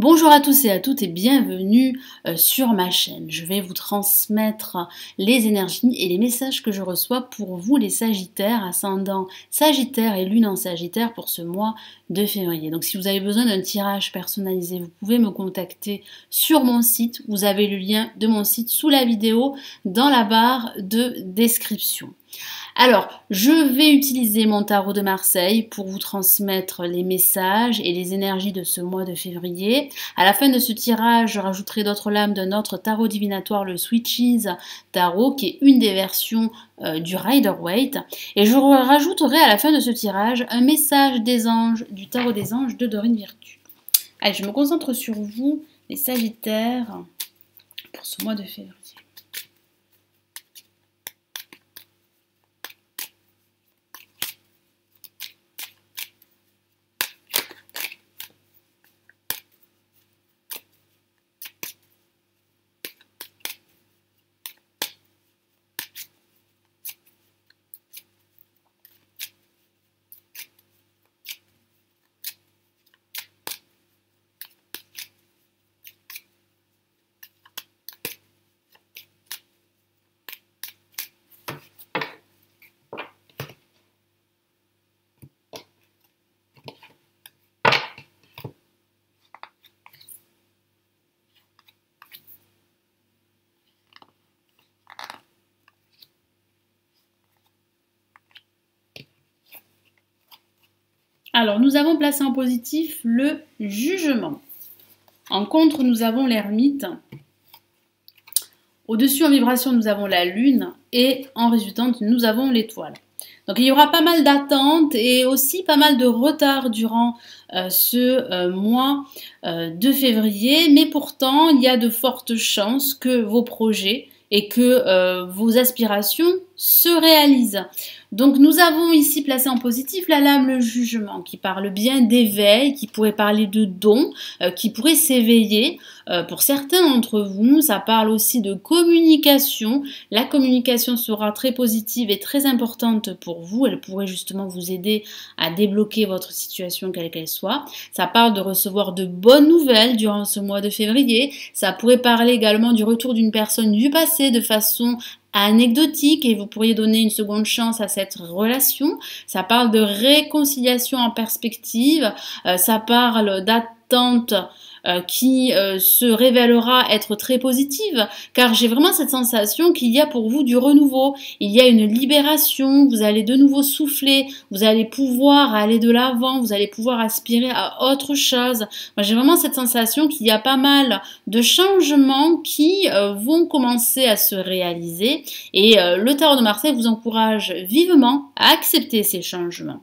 Bonjour à tous et à toutes et bienvenue sur ma chaîne. Je vais vous transmettre les énergies et les messages que je reçois pour vous les Sagittaires, ascendant Sagittaire et Lune en Sagittaire pour ce mois de février. Donc si vous avez besoin d'un tirage personnalisé, vous pouvez me contacter sur mon site. Vous avez le lien de mon site sous la vidéo dans la barre de description. Alors, je vais utiliser mon tarot de Marseille pour vous transmettre les messages et les énergies de ce mois de février. À la fin de ce tirage, je rajouterai d'autres lames d'un autre tarot divinatoire, le Switches Tarot, qui est une des versions du Rider-Waite. Et je rajouterai à la fin de ce tirage un message des anges, du tarot des anges de Dorine Virtue. Allez, je me concentre sur vous, les Sagittaires, pour ce mois de février. Alors, nous avons placé en positif le jugement. En contre, nous avons l'ermite. Au-dessus, en vibration, nous avons la lune. Et en résultante, nous avons l'étoile. Donc, il y aura pas mal d'attentes et aussi pas mal de retard durant ce mois de février. Mais pourtant, il y a de fortes chances que vos projets et que vos aspirations se réalisent. Donc nous avons ici placé en positif la lame le jugement qui parle bien d'éveil, qui pourrait parler de dons, qui pourrait s'éveiller. Pour certains d'entre vous, ça parle aussi de communication. La communication sera très positive et très importante pour vous. Elle pourrait justement vous aider à débloquer votre situation quelle qu'elle soit. Ça parle de recevoir de bonnes nouvelles durant ce mois de février. Ça pourrait parler également du retour d'une personne du passé de façon anecdotique et vous pourriez donner une seconde chance à cette relation. Ça parle de réconciliation en perspective, ça parle d'attente qui se révélera être très positive, car j'ai vraiment cette sensation qu'il y a pour vous du renouveau, il y a une libération, vous allez de nouveau souffler, vous allez pouvoir aller de l'avant, vous allez pouvoir aspirer à autre chose. Moi j'ai vraiment cette sensation qu'il y a pas mal de changements qui vont commencer à se réaliser et le tarot de Marseille vous encourage vivement à accepter ces changements.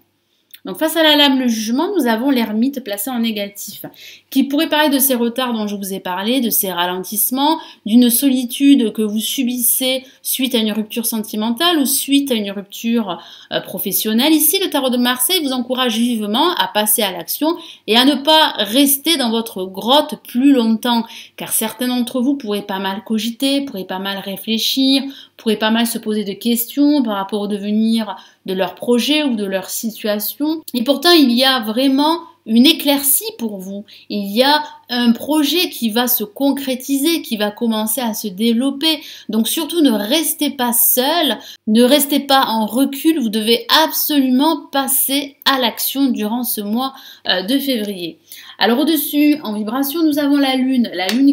Donc face à la lame le jugement, nous avons l'ermite placé en négatif, qui pourrait parler de ces retards dont je vous ai parlé, de ces ralentissements, d'une solitude que vous subissez suite à une rupture sentimentale ou suite à une rupture professionnelle. Ici, le tarot de Marseille vous encourage vivement à passer à l'action et à ne pas rester dans votre grotte plus longtemps, car certains d'entre vous pourraient pas mal cogiter, pourraient pas mal réfléchir, pourraient pas mal se poser de questions par rapport au devenir de leur projet ou de leur situation. Et pourtant, il y a vraiment une éclaircie pour vous. Il y a un projet qui va se concrétiser, qui va commencer à se développer. Donc surtout, ne restez pas seul, ne restez pas en recul. Vous devez absolument passer à l'action durant ce mois de février. Alors au-dessus, en vibration, nous avons la lune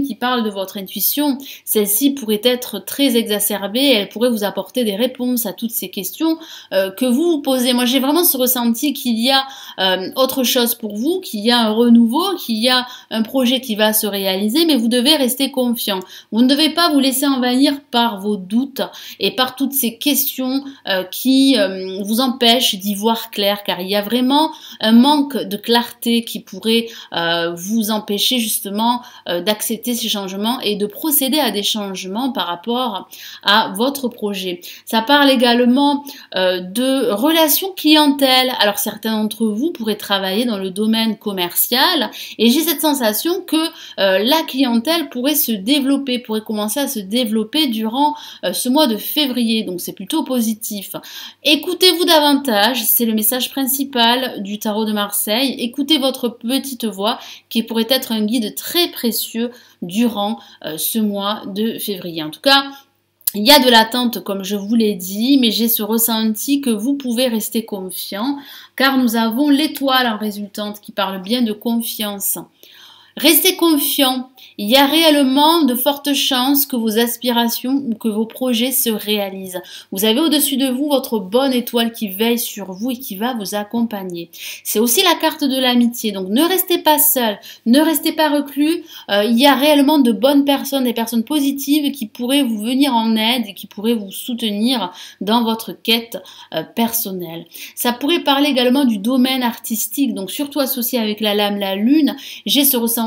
qui parle de votre intuition. Celle-ci pourrait être très exacerbée et elle pourrait vous apporter des réponses à toutes ces questions que vous vous posez. Moi, j'ai vraiment ce ressenti qu'il y a autre chose pour vous, qu'il y a un renouveau, qu'il y a un projet qui va se réaliser, mais vous devez rester confiant. Vous ne devez pas vous laisser envahir par vos doutes et par toutes ces questions qui vous empêchent d'y voir clair, car il y a vraiment un manque de clarté qui pourrait vous empêcher justement d'accepter ces changements et de procéder à des changements par rapport à votre projet. Ça parle également de relations clientèle. Alors certains d'entre vous pourraient travailler dans le domaine commercial et j'ai cette sensation que la clientèle pourrait se développer, pourrait commencer à se développer durant ce mois de février, donc c'est plutôt positif. Écoutez-vous davantage, c'est le message principal du tarot de Marseille. Écoutez votre petit petite voix qui pourrait être un guide très précieux durant ce mois de février. En tout cas, il y a de l'attente, comme je vous l'ai dit, mais j'ai ce ressenti que vous pouvez rester confiant, car nous avons l'étoile en résultante qui parle bien de confiance. Restez confiant, il y a réellement de fortes chances que vos aspirations ou que vos projets se réalisent. Vous avez au-dessus de vous votre bonne étoile qui veille sur vous et qui va vous accompagner. C'est aussi la carte de l'amitié, donc ne restez pas seul, ne restez pas reclus. Il y a réellement de bonnes personnes, des personnes positives qui pourraient vous venir en aide et qui pourraient vous soutenir dans votre quête personnelle. Ça pourrait parler également du domaine artistique, donc surtout associé avec la lame, la lune. J'ai ce ressenti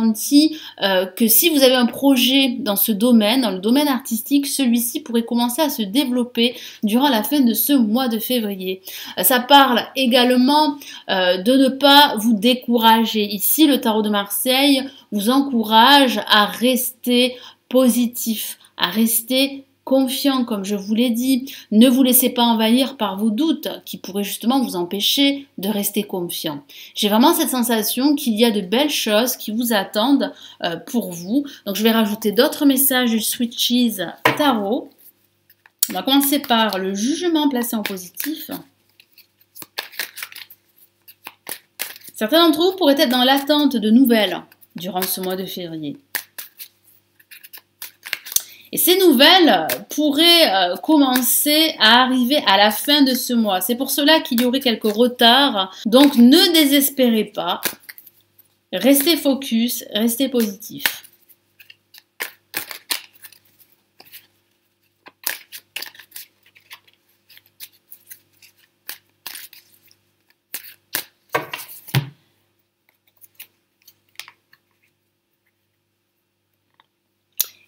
que si vous avez un projet dans ce domaine, dans le domaine artistique, celui-ci pourrait commencer à se développer durant la fin de ce mois de février. Ça parle également de ne pas vous décourager. Ici, le tarot de Marseille vous encourage à rester positif, à rester confiant, comme je vous l'ai dit. Ne vous laissez pas envahir par vos doutes qui pourraient justement vous empêcher de rester confiant. J'ai vraiment cette sensation qu'il y a de belles choses qui vous attendent pour vous. Donc je vais rajouter d'autres messages du Switches Tarot. On va commencer par le jugement placé en positif. Certains d'entre vous pourraient être dans l'attente de nouvelles durant ce mois de février. Et ces nouvelles pourraient commencer à arriver à la fin de ce mois. C'est pour cela qu'il y aurait quelques retards. Donc ne désespérez pas. Restez focus, restez positif.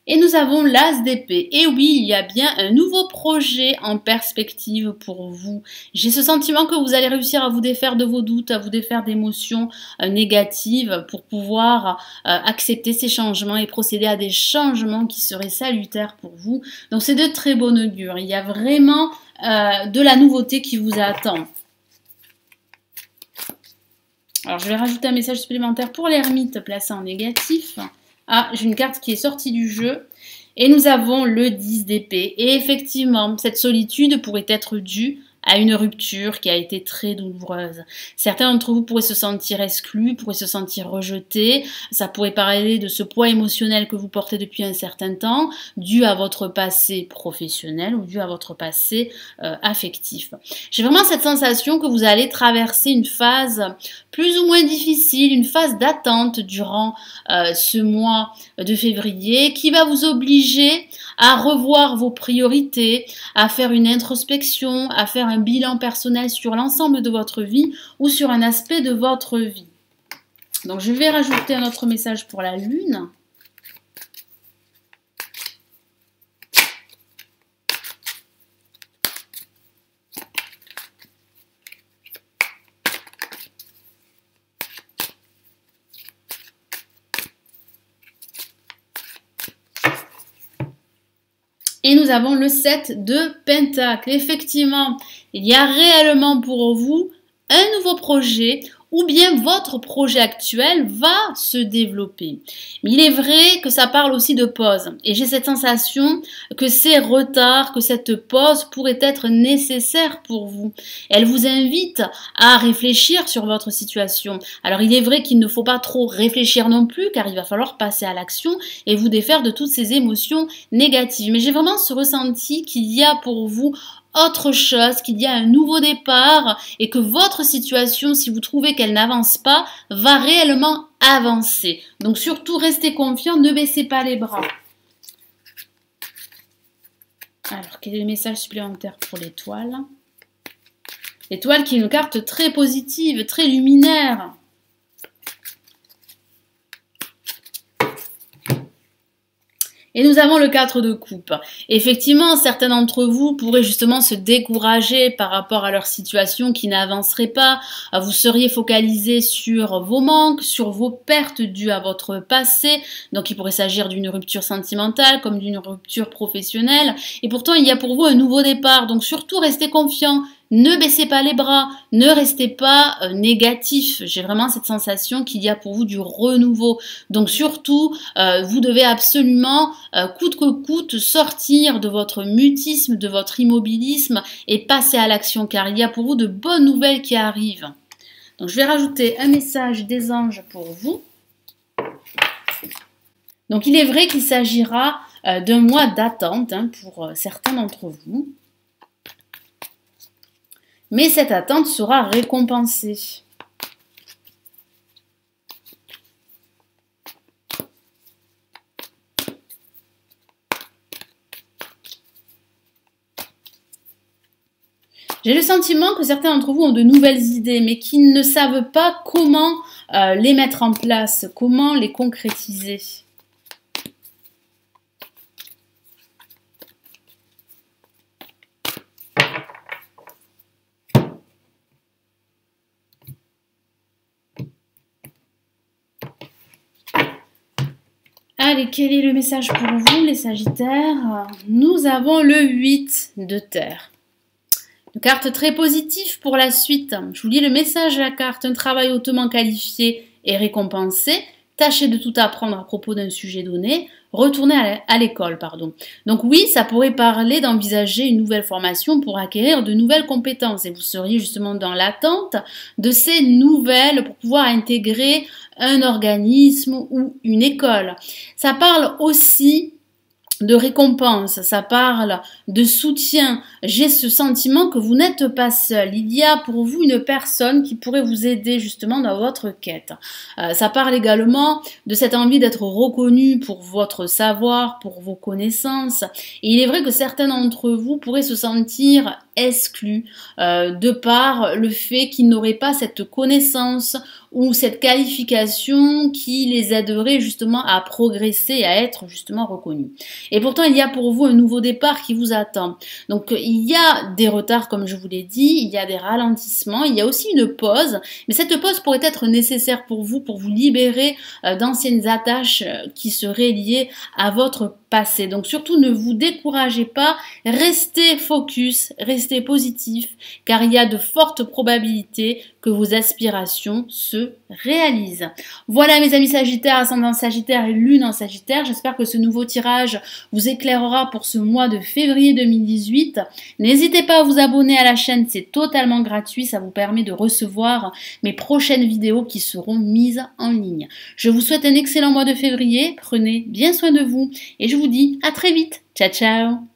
Et nous avons l'As d'épée. Et oui, il y a bien un nouveau projet en perspective pour vous. J'ai ce sentiment que vous allez réussir à vous défaire de vos doutes, à vous défaire d'émotions négatives pour pouvoir accepter ces changements et procéder à des changements qui seraient salutaires pour vous. Donc c'est de très bon augure. Il y a vraiment de la nouveauté qui vous attend. Alors je vais rajouter un message supplémentaire pour l'ermite placé en négatif. Ah, j'ai une carte qui est sortie du jeu. Et nous avons le 10 d'épée. Et effectivement, cette solitude pourrait être due à une rupture qui a été très douloureuse. Certains d'entre vous pourraient se sentir exclus, pourraient se sentir rejetés. Ça pourrait parler de ce poids émotionnel que vous portez depuis un certain temps, dû à votre passé professionnel ou dû à votre passé affectif. J'ai vraiment cette sensation que vous allez traverser une phase plus ou moins difficile, une phase d'attente durant ce mois de février qui va vous obliger à revoir vos priorités, à faire une introspection, à faire un bilan personnel sur l'ensemble de votre vie ou sur un aspect de votre vie. Donc je vais rajouter un autre message pour la lune. Et nous avons le 7 de Pentacle. Effectivement, il y a réellement pour vous un nouveau projet ou bien votre projet actuel va se développer. Mais il est vrai que ça parle aussi de pause. Et j'ai cette sensation que ces retards, que cette pause pourrait être nécessaire pour vous. Elle vous invite à réfléchir sur votre situation. Alors il est vrai qu'il ne faut pas trop réfléchir non plus, car il va falloir passer à l'action et vous défaire de toutes ces émotions négatives. Mais j'ai vraiment ce ressenti qu'il y a pour vous autre chose, qu'il y a un nouveau départ et que votre situation, si vous trouvez qu'elle n'avance pas, va réellement avancer. Donc surtout, restez confiant, ne baissez pas les bras. Alors, quel est le message supplémentaire pour l'étoile? L'étoile qui est une carte très positive, très luminaire. Et nous avons le 4 de coupe. Effectivement, certains d'entre vous pourraient justement se décourager par rapport à leur situation qui n'avancerait pas. Vous seriez focalisé sur vos manques, sur vos pertes dues à votre passé. Donc il pourrait s'agir d'une rupture sentimentale comme d'une rupture professionnelle. Et pourtant, il y a pour vous un nouveau départ. Donc surtout, restez confiant. Ne baissez pas les bras, ne restez pas négatif. J'ai vraiment cette sensation qu'il y a pour vous du renouveau. Donc surtout, vous devez absolument, coûte que coûte, sortir de votre mutisme, de votre immobilisme et passer à l'action, car il y a pour vous de bonnes nouvelles qui arrivent. Donc je vais rajouter un message des anges pour vous. Donc il est vrai qu'il s'agira d'un mois d'attente pour certains d'entre vous. Mais cette attente sera récompensée. J'ai le sentiment que certains d'entre vous ont de nouvelles idées, mais qui ne savent pas comment les mettre en place, comment les concrétiser. Allez, quel est le message pour vous, les Sagittaires? Nous avons le 8 de terre. Une carte très positive pour la suite. Je vous lis le message de la carte. Un travail hautement qualifié et récompensé. Tâchez de tout apprendre à propos d'un sujet donné. Retournez à l'école, pardon. Donc oui, ça pourrait parler d'envisager une nouvelle formation pour acquérir de nouvelles compétences. Et vous seriez justement dans l'attente de ces nouvelles pour pouvoir intégrer un organisme ou une école. Ça parle aussi de récompense, ça parle de soutien. J'ai ce sentiment que vous n'êtes pas seul. Il y a pour vous une personne qui pourrait vous aider justement dans votre quête. Ça parle également de cette envie d'être reconnu pour votre savoir, pour vos connaissances. Et il est vrai que certains d'entre vous pourraient se sentir exclus de par le fait qu'ils n'auraient pas cette connaissance ou cette qualification qui les aiderait justement à progresser et à être justement reconnus. Et pourtant, il y a pour vous un nouveau départ qui vous attend. Donc, il y a des retards, comme je vous l'ai dit, il y a des ralentissements, il y a aussi une pause, mais cette pause pourrait être nécessaire pour vous libérer d'anciennes attaches qui seraient liées à votre passé. Donc, surtout, ne vous découragez pas, restez focus, restez positif, car il y a de fortes probabilités que vos aspirations se réalisent. Voilà mes amis Sagittaires, ascendant Sagittaire et lune en Sagittaire. J'espère que ce nouveau tirage vous éclairera pour ce mois de février 2018. N'hésitez pas à vous abonner à la chaîne, c'est totalement gratuit. Ça vous permet de recevoir mes prochaines vidéos qui seront mises en ligne. Je vous souhaite un excellent mois de février. Prenez bien soin de vous et je vous dis à très vite. Ciao, ciao!